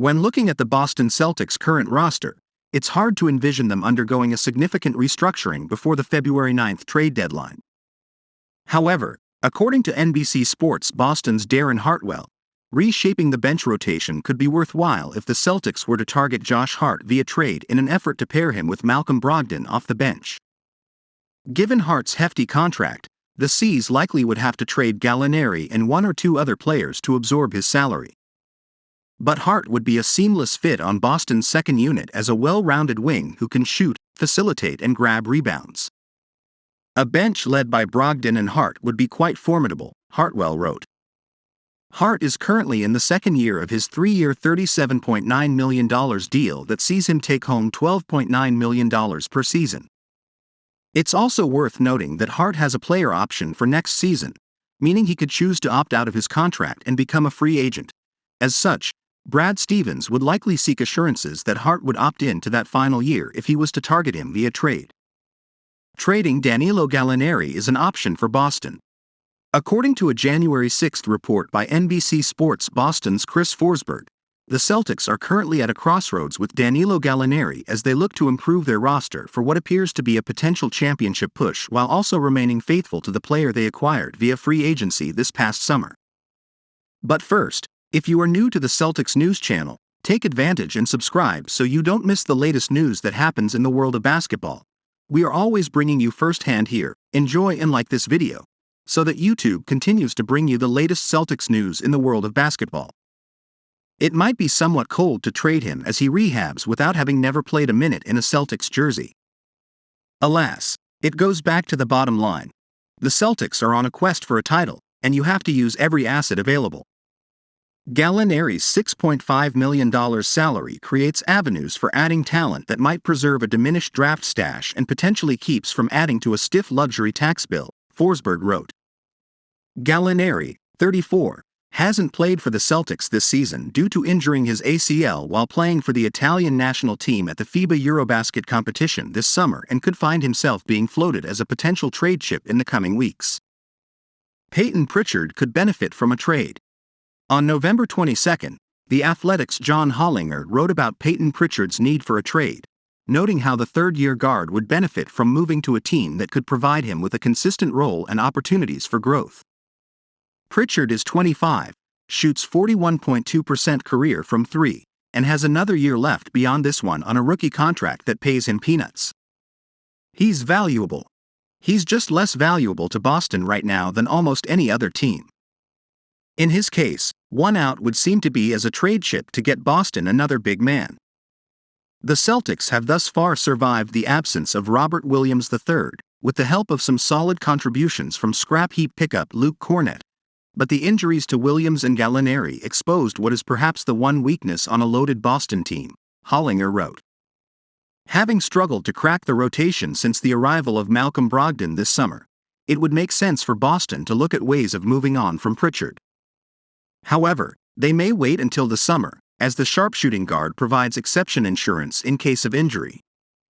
When looking at the Boston Celtics' current roster, it's hard to envision them undergoing a significant restructuring before the February 9th trade deadline. However, according to NBC Sports Boston's Darren Hartwell, reshaping the bench rotation could be worthwhile if the Celtics were to target Josh Hart via trade in an effort to pair him with Malcolm Brogdon off the bench. Given Hart's hefty contract, the C's likely would have to trade Gallinari and one or two other players to absorb his salary. But Hart would be a seamless fit on Boston's second unit as a well-rounded wing who can shoot, facilitate and grab rebounds. A bench led by Brogdon and Hart would be quite formidable, Hartwell wrote. Hart is currently in the second year of his three-year $37.9 million deal that sees him take home $12.9 million per season. It's also worth noting that Hart has a player option for next season, meaning he could choose to opt out of his contract and become a free agent. As such, Brad Stevens would likely seek assurances that Hart would opt in to that final year if he was to target him via trade. Trading Danilo Gallinari is an option for Boston. According to a January 6 report by NBC Sports Boston's Chris Forsberg, the Celtics are currently at a crossroads with Danilo Gallinari as they look to improve their roster for what appears to be a potential championship push while also remaining faithful to the player they acquired via free agency this past summer. But first, if you are new to the Celtics news channel, take advantage and subscribe so you don't miss the latest news that happens in the world of basketball. We are always bringing you firsthand here. Enjoy and like this video, so that YouTube continues to bring you the latest Celtics news in the world of basketball. It might be somewhat cold to trade him as he rehabs without having never played a minute in a Celtics jersey. Alas, it goes back to the bottom line. The Celtics are on a quest for a title, and you have to use every asset available. Gallinari's $6.5 million salary creates avenues for adding talent that might preserve a diminished draft stash and potentially keeps from adding to a stiff luxury tax bill, Forsberg wrote. Gallinari, 34, hasn't played for the Celtics this season due to injuring his ACL while playing for the Italian national team at the FIBA Eurobasket competition this summer and could find himself being floated as a potential trade chip in the coming weeks. Peyton Pritchard could benefit from a trade. On November 22, The Athletic's John Hollinger wrote about Peyton Pritchard's need for a trade, noting how the third-year guard would benefit from moving to a team that could provide him with a consistent role and opportunities for growth. Pritchard is 25, shoots 41.2% career from three, and has another year left beyond this one on a rookie contract that pays him peanuts. He's valuable. He's just less valuable to Boston right now than almost any other team. In his case, one out would seem to be as a trade chip to get Boston another big man. The Celtics have thus far survived the absence of Robert Williams III, with the help of some solid contributions from scrap heap pickup Luke Cornett, but the injuries to Williams and Gallinari exposed what is perhaps the one weakness on a loaded Boston team, Hollinger wrote. Having struggled to crack the rotation since the arrival of Malcolm Brogdon this summer, it would make sense for Boston to look at ways of moving on from Pritchard. However, they may wait until the summer, as the sharpshooting guard provides exception insurance in case of injury.